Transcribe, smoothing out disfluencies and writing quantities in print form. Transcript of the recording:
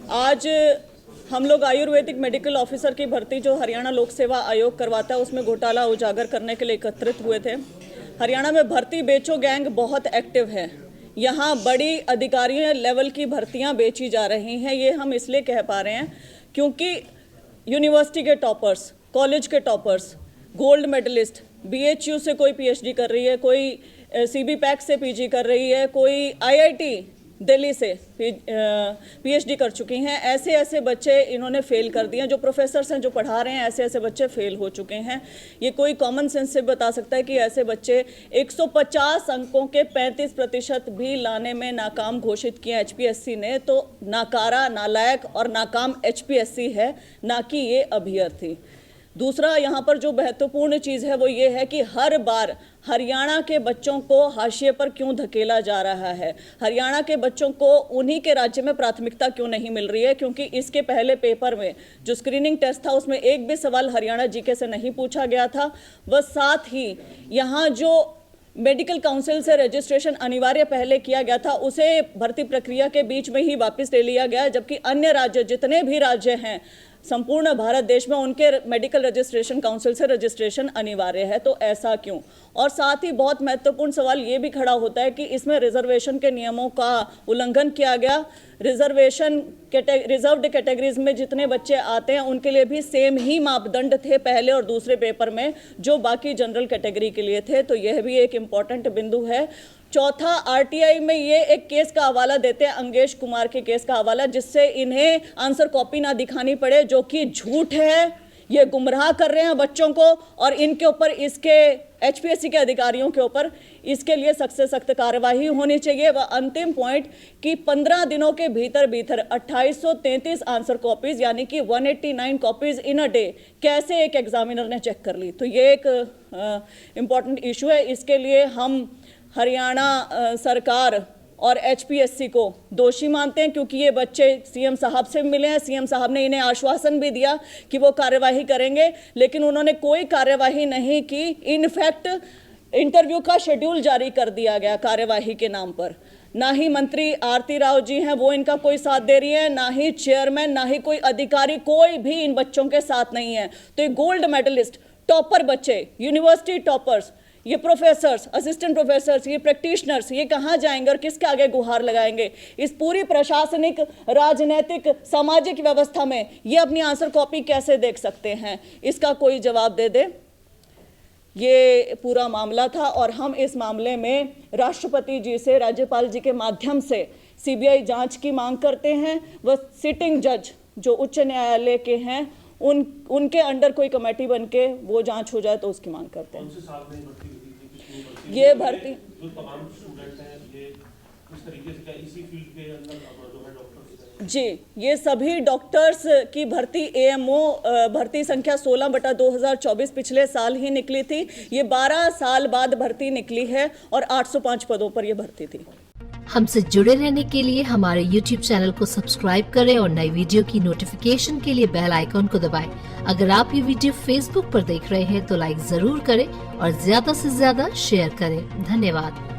आज हम लोग आयुर्वेदिक मेडिकल ऑफिसर की भर्ती जो हरियाणा लोक सेवा आयोग करवाता है उसमें घोटाला उजागर करने के लिए एकत्रित हुए थे। हरियाणा में भर्ती बेचो गैंग बहुत एक्टिव है। यहाँ बड़ी अधिकारियों लेवल की भर्तियाँ बेची जा रही हैं। ये हम इसलिए कह पा रहे हैं क्योंकि यूनिवर्सिटी के टॉपर्स, कॉलेज के टॉपर्स, गोल्ड मेडलिस्ट, BHU से कोई PhD कर रही है, कोई CB-पैक से PG कर रही है, कोई IIT दिल्ली से PhD कर चुकी हैं। ऐसे ऐसे बच्चे इन्होंने फेल कर दिए। जो प्रोफेसर्स हैं जो पढ़ा रहे हैं, ऐसे ऐसे बच्चे फेल हो चुके हैं। ये कोई कॉमन सेंस से बता सकता है कि ऐसे बच्चे 150 अंकों के 35% भी लाने में नाकाम घोषित किए HPSC ने। तो नाकारा, नालायक और नाकाम HPSC है, ना कि ये अभ्यर्थी। दूसरा यहाँ पर जो महत्वपूर्ण चीज़ है वो ये है कि हर बार हरियाणा के बच्चों को हाशिए पर क्यों धकेला जा रहा है। हरियाणा के बच्चों को उन्हीं के राज्य में प्राथमिकता क्यों नहीं मिल रही है, क्योंकि इसके पहले पेपर में जो स्क्रीनिंग टेस्ट था उसमें एक भी सवाल हरियाणा GK से नहीं पूछा गया था। व साथ ही यहाँ जो मेडिकल काउंसिल से रजिस्ट्रेशन अनिवार्य पहले किया गया था उसे भर्ती प्रक्रिया के बीच में ही वापस ले लिया गया, जबकि अन्य राज्य, जितने भी राज्य हैं संपूर्ण भारत देश में, उनके मेडिकल रजिस्ट्रेशन काउंसिल से रजिस्ट्रेशन अनिवार्य है। तो ऐसा क्यों? और साथ ही बहुत महत्वपूर्ण सवाल ये भी खड़ा होता है कि इसमें रिजर्वेशन के नियमों का उल्लंघन किया गया। रिजर्व्ड कैटेगरीज में जितने बच्चे आते हैं उनके लिए भी सेम ही मापदंड थे पहले और दूसरे पेपर में जो बाकी जनरल कैटेगरी के लिए थे। तो यह भी एक इम्पॉर्टेंट बिंदु है। चौथा, RTI में ये एक केस का हवाला देते हैं, अंगेश कुमार के केस का हवाला, जिससे इन्हें आंसर कॉपी ना दिखानी पड़े, जो कि झूठ है। ये गुमराह कर रहे हैं बच्चों को और इनके ऊपर, इसके HPSC के अधिकारियों के ऊपर इसके लिए सख्त से सख्त कार्यवाही होनी चाहिए। वह अंतिम पॉइंट कि 15 दिनों के भीतर 2833 आंसर कॉपीज यानी कि 189 कॉपीज इन अ डे कैसे एक एग्जामिनर ने चेक कर ली। तो ये एक इम्पॉर्टेंट इशू है। इसके लिए हम हरियाणा सरकार और HPSC को दोषी मानते हैं, क्योंकि ये बच्चे CM साहब से मिले हैं। CM साहब ने इन्हें आश्वासन भी दिया कि वो कार्यवाही करेंगे, लेकिन उन्होंने कोई कार्यवाही नहीं की। इनफैक्ट इंटरव्यू का शेड्यूल जारी कर दिया गया कार्यवाही के नाम पर। ना ही मंत्री आरती राव जी हैं, वो इनका कोई साथ दे रही है, ना ही चेयरमैन, ना ही कोई अधिकारी, कोई भी इन बच्चों के साथ नहीं है। तो ये गोल्ड मेडलिस्ट, टॉपर बच्चे, यूनिवर्सिटी टॉपर्स, ये प्रोफेसर्स, असिस्टेंट प्रोफेसर्स, ये प्रैक्टिशनर्स, ये कहाँ जाएंगे और किसके आगे गुहार लगाएंगे? इस पूरी प्रशासनिक, राजनीतिक, सामाजिक व्यवस्था में ये अपनी आंसर कॉपी कैसे देख सकते हैं? इसका कोई जवाब दे दे। ये पूरा मामला था और हम इस मामले में राष्ट्रपति जी से, राज्यपाल जी के माध्यम से CBI जांच की मांग करते हैं। वह सिटिंग जज जो उच्च न्यायालय के हैं उनके अंडर कोई कमेटी बन के वो जांच हो जाए तो उसकी मांग करते हैं। ये भर्ती जो तमाम स्टूडेंट हैं, ये इस तरीके से क्या इसी फील्ड के अंदर जो है डॉक्टर्स? जी, ये सभी डॉक्टर्स की भर्ती AMO भर्ती संख्या 16/2024 पिछले साल ही निकली थी। ये 12 साल बाद भर्ती निकली है और 805 पदों पर ये भर्ती थी। हमसे जुड़े रहने के लिए हमारे YouTube चैनल को सब्सक्राइब करें और नई वीडियो की नोटिफिकेशन के लिए बेल आइकॉन को दबाएं। अगर आप ये वीडियो Facebook पर देख रहे हैं तो लाइक जरूर करें और ज्यादा से ज्यादा शेयर करें। धन्यवाद।